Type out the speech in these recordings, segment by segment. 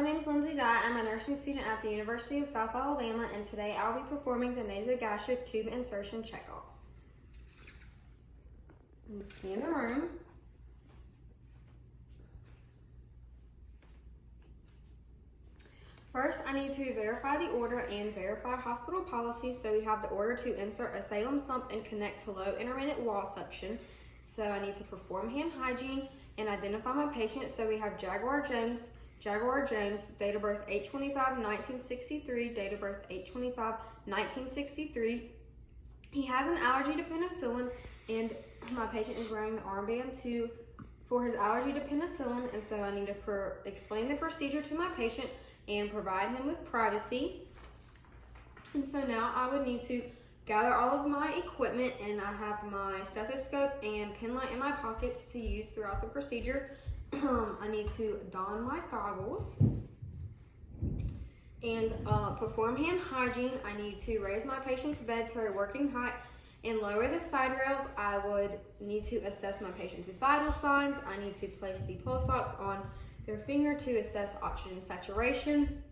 name is Lindsay Dye. I'm a nursing student at the University of South Alabama, and today I'll be performing the nasogastric tube insertion checkoff. I'm going to scan the room. First, I need to verify the order and verify hospital policy. So we have the order to insert a Salem sump and connect to low intermittent wall suction. So I need to perform hand hygiene and identify my patient. So we have Jaguar Jones, date of birth 8/25/1963, date of birth 8/25/1963. He has an allergy to penicillin, and my patient is wearing the armband for his allergy to penicillin, and so I need to explain the procedure to my patient and provide him with privacy. And so now I would need to gather all of my equipment, and I have my stethoscope and pen light in my pockets to use throughout the procedure. I need to don my goggles and perform hand hygiene. I need to raise my patient's bed to a working height and lower the side rails. I would need to assess my patient's vital signs. I need to place the pulse ox on their finger to assess oxygen saturation,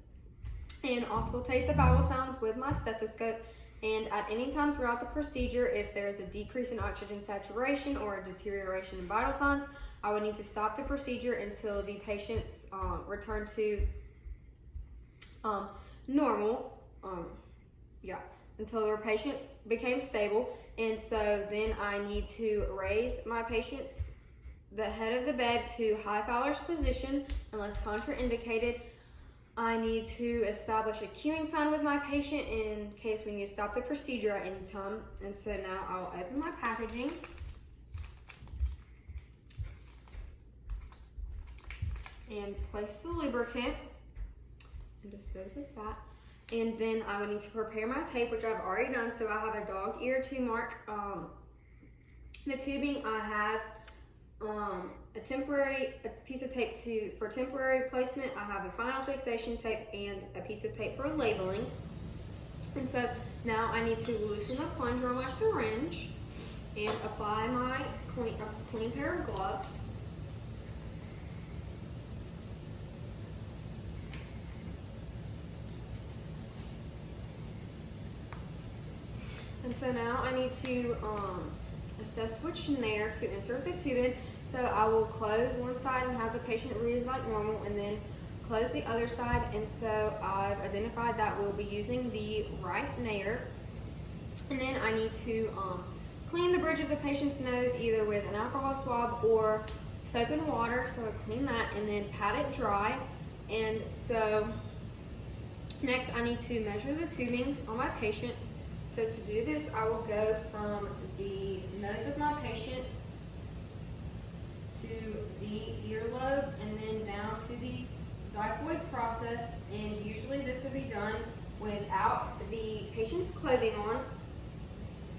and auscultate the vital sounds with my stethoscope. And at any time throughout the procedure, if there is a decrease in oxygen saturation or a deterioration in vital signs, I would need to stop the procedure until the patient's return to normal. Until their patient became stable. And so then I need to raise my the head of the bed to high Fowler's position unless contraindicated. I need to establish a queuing sign with my patient in case we need to stop the procedure at any time. And so now I'll open my packaging. And place the lubricant and dispose of that. And then I would need to prepare my tape, which I've already done. So I have a dog ear to mark the tubing. I have a piece of tape for temporary placement. I have a final fixation tape and a piece of tape for labeling. And so now I need to loosen the plunger on my syringe and apply my clean pair of gloves. And so now I need to assess which nair to insert the tube in. So I will close one side and have the patient read like normal, and then close the other side. And so I've identified that we'll be using the right nair. And then I need to clean the bridge of the patient's nose either with an alcohol swab or soap and water. So I clean that and then pat it dry. And so next I need to measure the tubing on my patient. So to do this, I will go from the nose of my patient to the earlobe and then down to the xiphoid process. And usually this would be done without the patient's clothing on.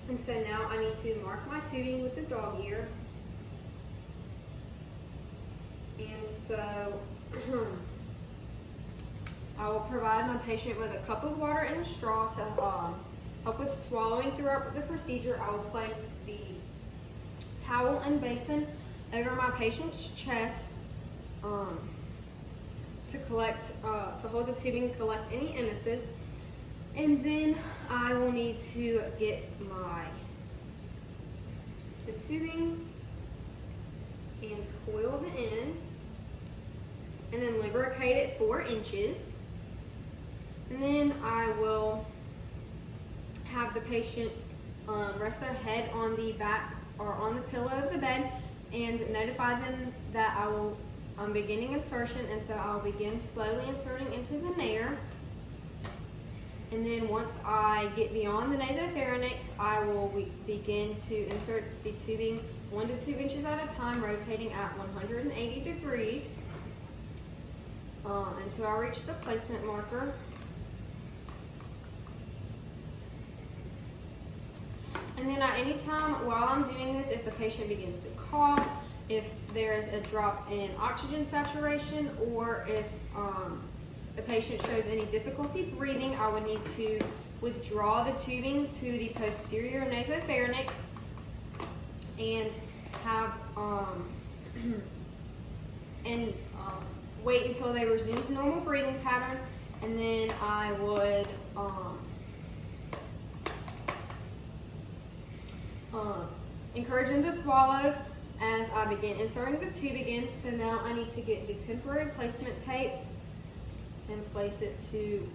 And so now I need to mark my tubing with the dog ear. And so I will provide my patient with a cup of water and a straw to help with swallowing throughout the procedure. I will place the towel and basin over my patient's chest to hold the tubing and collect any emesis. And then I will need to get the tubing and coil the ends, and then lubricate it 4 inches. And then I will have the patient rest their head on the back or on the pillow of the bed and notify them that I'm beginning insertion. And so I'll begin slowly inserting into the nair. And then once I get beyond the nasopharynx, I will begin to insert the tubing 1 to 2 inches at a time, rotating at 180 degrees until I reach the placement marker. And then at any time while I'm doing this, if the patient begins to cough, if there's a drop in oxygen saturation, or if the patient shows any difficulty breathing, I would need to withdraw the tubing to the posterior nasopharynx and have wait until they resume to normal breathing pattern, and then I would encourage them to swallow as I begin inserting the tube again. So now I need to get the temporary placement tape and place it to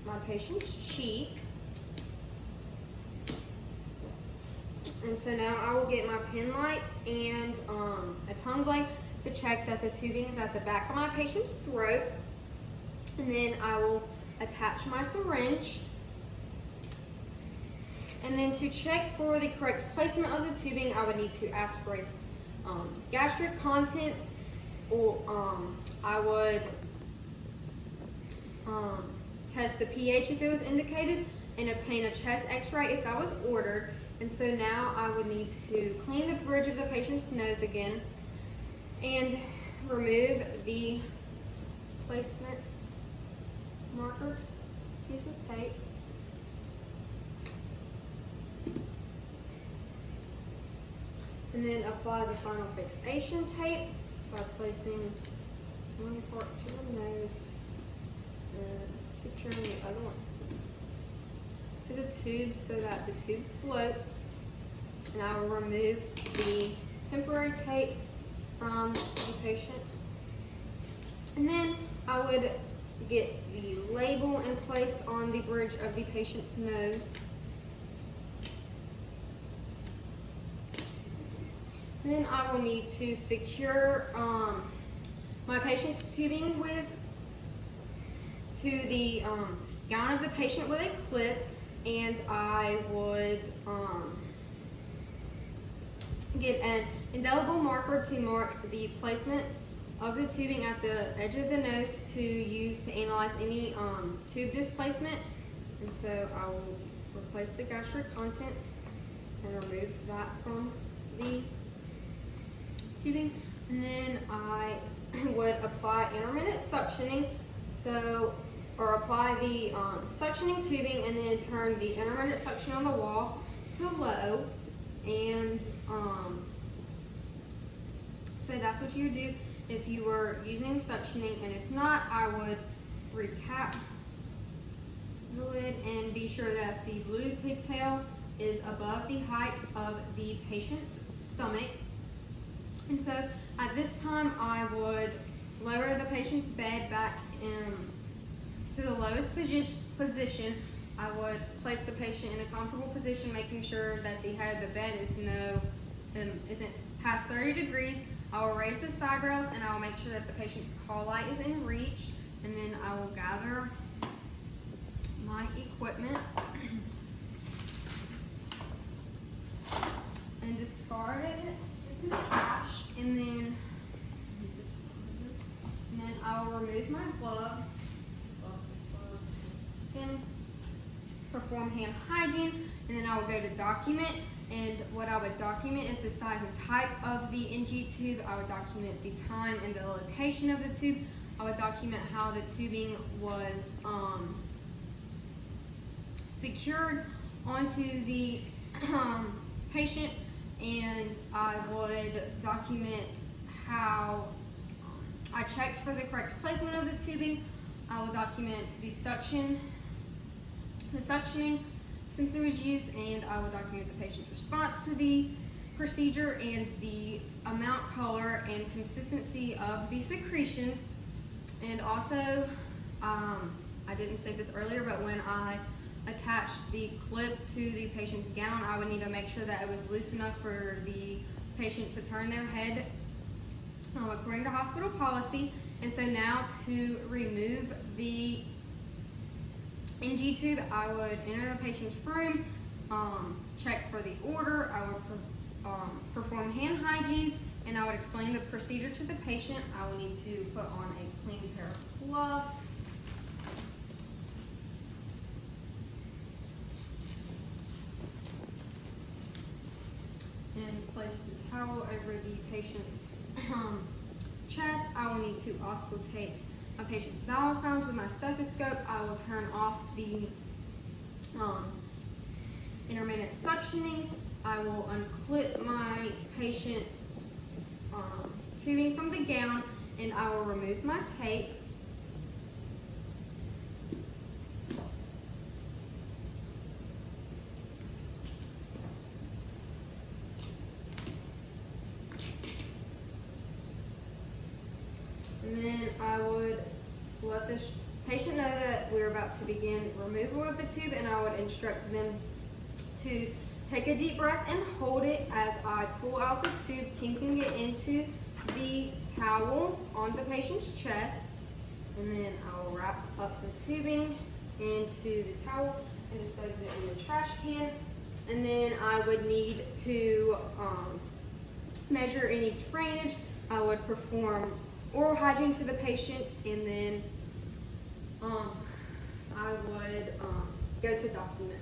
my patient's cheek. And so now I will get my pen light and a tongue blade to check that the tubing is at the back of my patient's throat. And then I will attach my syringe. And then to check for the correct placement of the tubing, I would need to aspirate gastric contents, or I would test the pH if it was indicated, and obtain a chest x-ray if that was ordered. And so now I would need to clean the bridge of the patient's nose again and remove the placement marker piece of tape. And then apply the final fixation tape by placing one part to the nose and securing the other one to the tube so that the tube floats. And I will remove the temporary tape from the patient. And then I would get the label in place on the bridge of the patient's nose. Then I will need to secure my patient's tubing to the gown of the patient with a clip, and I would get an indelible marker to mark the placement of the tubing at the edge of the nose to use to analyze any tube displacement. And so I will replace the gastric contents and remove that from the tubing. And then I would apply intermittent suctioning, or apply the suctioning tubing and then turn the intermittent suction on the wall to low. And so that's what you would do if you were using suctioning, and if not, I would recap the lid and be sure that the blue pigtail is above the height of the patient's stomach. And so at this time, I would lower the patient's bed back to the lowest position. I would place the patient in a comfortable position, making sure that the head of the bed isn't past 30 degrees. I will raise the side rails and I will make sure that the patient's call light is in reach. And then I will gather my equipment and discard it into the trash. And then I will remove my gloves and perform hand hygiene. And then I will go to document. And what I would document is the size and type of the NG tube. I would document the time and the location of the tube. I would document how the tubing was secured onto the patient, and I would document how I checked for the correct placement of the tubing. I will document the suctioning since it was used, and I will document the patient's response to the procedure and the amount, color, and consistency of the secretions. And also, I didn't say this earlier, but when I attached the clip to the patient's gown, I would need to make sure that it was loose enough for the patient to turn their head according to hospital policy. And so now to remove the NG tube, I would enter the patient's room, check for the order, I would perform hand hygiene, and I would explain the procedure to the patient. I would need to put on a clean pair of gloves. And place the towel over the patient's chest. I will need to auscultate my patient's vital signs with my stethoscope. I will turn off the intermittent suctioning. I will unclip my patient's tubing from the gown, and I will remove my tape. And then I would let the patient know that we're about to begin removal of the tube, and I would instruct them to take a deep breath and hold it as I pull out the tube, kinking it into the towel on the patient's chest. And then I will wrap up the tubing into the towel and dispose it in the trash can. And then I would need to measure any drainage. I would perform oral hygiene to the patient, and then I would go to document.